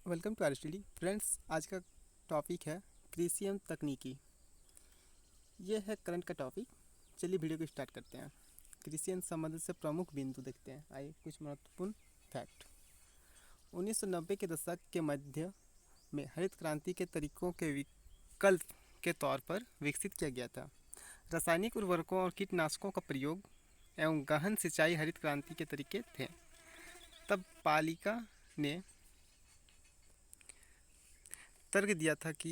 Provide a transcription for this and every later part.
Welcome to our study friends. आज का topic है कृषि एवं तकनीकी। ये है करंट का टॉपिक। चलिए वीडियो को स्टार्ट करते हैं। कृषि एवं संबंधित से प्रमुख बिंदु देखते हैं। आइए कुछ महत्वपूर्ण फैक्ट। 1990 के दशक के मध्य में हरित क्रांति के तरीकों के विकल्प के तौर पर विकसित किया गया था। रासायनिक उर्वरकों और कीटनाशकों का प्रयोग एवं गहन सिंचाई हरित क्रांति के तरीके थे। तब पालिका ने तर्क दिया था कि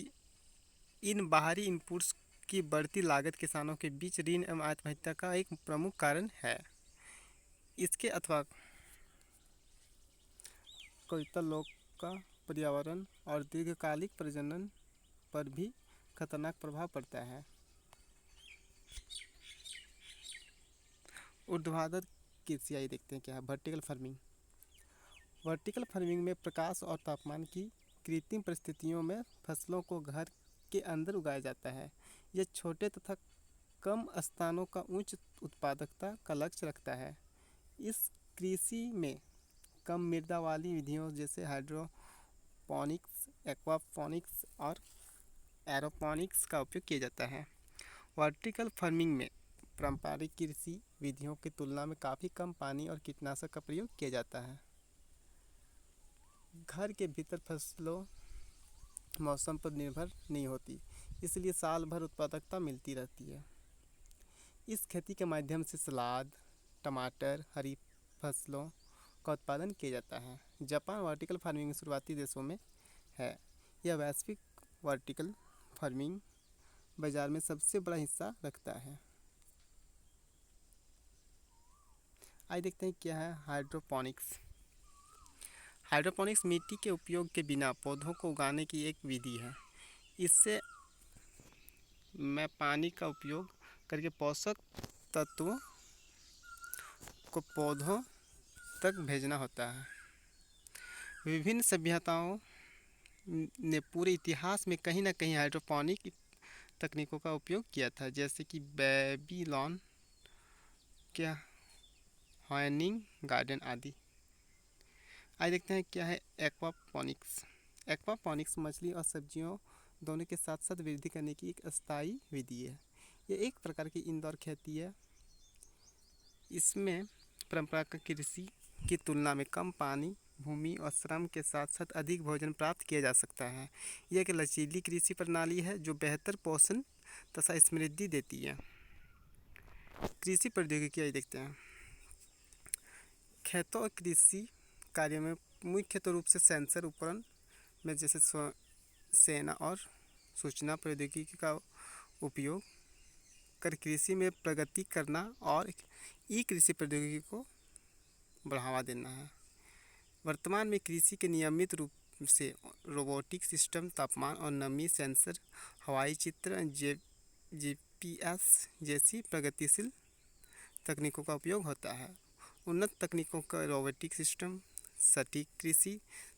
इन बाहरी इनपुट्स की बढ़ती लागत किसानों के बीच ऋण एवं आत्महत्या का एक प्रमुख कारण है। इसके अथवा कविता लोग का पर्यावरण और दीर्घकालिक प्रजनन पर भी खतरनाक प्रभाव पड़ता है। ऊर्ध्वाधर कृषि आइए देखते हैं क्या है। Vertical farming. वर्टिकल फार्मिंग में प्रकाश और तापमान की कृत्रिम परिस्थितियों में फसलों को घर के अंदर उगाया जाता है। यह छोटे तथा कम स्थानों का उच्च उत्पादकता का लक्ष्य रखता है। इस कृषि में कम मृदा वाली विधियों जैसे हाइड्रोपोनिक्स, एक्वापोनिक्स और एरोपोनिक्स का उपयोग किया जाता है। वर्टिकल फार्मिंग में पारंपरिक कृषि विधियों की तुलना में काफ़ी कम पानी और कीटनाशक का प्रयोग किया जाता है। घर के भीतर फसलों मौसम पर निर्भर नहीं होती, इसलिए साल भर उत्पादकता मिलती रहती है। इस खेती के माध्यम से सलाद, टमाटर, हरी फसलों का उत्पादन किया जाता है। जापान वर्टिकल फार्मिंग के शुरुआती देशों में है। यह वैश्विक वर्टिकल फार्मिंग बाजार में सबसे बड़ा हिस्सा रखता है। आइए देखते हैं क्या है हाइड्रोपोनिक्स। हाइड्रोपोनिक्स मिट्टी के उपयोग के बिना पौधों को उगाने की एक विधि है। इससे में पानी का उपयोग करके पोषक तत्वों को पौधों तक भेजना होता है। विभिन्न सभ्यताओं ने पूरे इतिहास में कहीं न कहीं हाइड्रोपोनिक तकनीकों का उपयोग किया था, जैसे कि बेबीलोन के हायनिंग गार्डन आदि। आइए देखते हैं क्या है एक्वापोनिक्स। एक्वापोनिक्स मछली और सब्जियों दोनों के साथ साथ वृद्धि करने की एक अस्थायी विधि है। यह एक प्रकार की इंडोर खेती है। इसमें परंपरागत कृषि की तुलना में कम पानी, भूमि और श्रम के साथ साथ अधिक भोजन प्राप्त किया जा सकता है। यह एक लचीली कृषि प्रणाली है जो बेहतर पोषण तथा समृद्धि देती है। कृषि प्रौद्योगिकी देखते हैं। खेतों और कृषि कार्य में मुख्य रूप से सेंसर उपकरण में जैसे सेना और सूचना प्रौद्योगिकी का उपयोग कर कृषि में प्रगति करना और ई कृषि प्रौद्योगिकी को बढ़ावा देना है। वर्तमान में कृषि के नियमित रूप से रोबोटिक सिस्टम, तापमान और नमी सेंसर, हवाई चित्र, जीपीएस जैसी प्रगतिशील तकनीकों का उपयोग होता है। उन्नत तकनीकों का रोबोटिक सिस्टम सटीक कृषि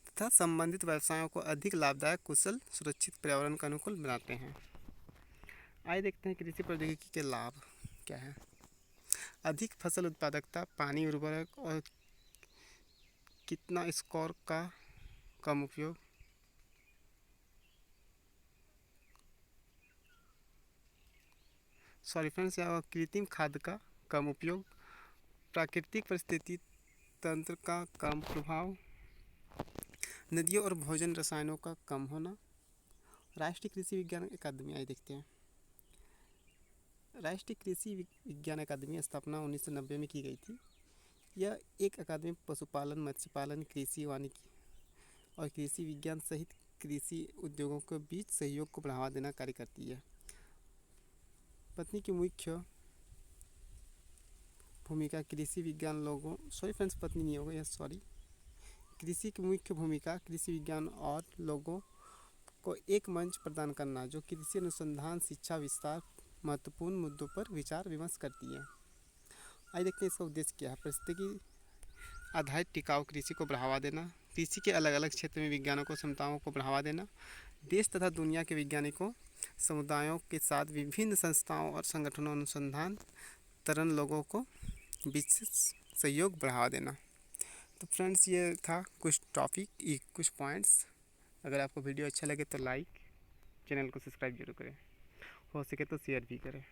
तथा संबंधित व्यवसायों को अधिक लाभदायक, कुशल, सुरक्षित, पर्यावरण के अनुकूल बनाते हैं। आइए देखते हैं कृषि प्रौद्योगिकी के लाभ क्या है। अधिक फसल उत्पादकता, पानी, उर्वरक और कितना स्कोर का कम उपयोग, या कृत्रिम खाद का कम उपयोग, प्राकृतिक परिस्थिति तंत्र का कम प्रभाव, नदियों और भोजन रसायनों का कम होना। राष्ट्रीय कृषि विज्ञान अकादमी आइए देखते हैं। राष्ट्रीय कृषि विज्ञान अकादमी स्थापना 1990 में की गई थी। यह एक अकादमी पशुपालन, मत्स्य पालन, कृषि वानिकी और कृषि विज्ञान सहित कृषि उद्योगों के बीच सहयोग को बढ़ावा देना कार्य करती है। पत्नी की मुख्य भूमिका कृषि विज्ञान लोगों पत्नी नहीं होगा यह कृषि की मुख्य भूमिका कृषि विज्ञान और लोगों को एक मंच प्रदान करना जो कृषि अनुसंधान, शिक्षा, विस्तार महत्वपूर्ण मुद्दों पर विचार विमर्श करती है। आइए देखते हैं इसका उद्देश्य क्या है। पारिस्थितिकी आधारित टिकाऊ कृषि को बढ़ावा देना, कृषि के अलग अलग क्षेत्र में विज्ञानों को क्षमताओं को बढ़ावा देना, देश तथा दुनिया के वैज्ञानिकों समुदायों के साथ विभिन्न संस्थाओं और संगठनों अनुसंधान तरन लोगों को बीच सहयोग बढ़ावा देना। तो फ्रेंड्स ये था कुछ टॉपिक, कुछ पॉइंट्स। अगर आपको वीडियो अच्छा लगे तो लाइक, चैनल को सब्सक्राइब जरूर करें, हो सके तो शेयर भी करें।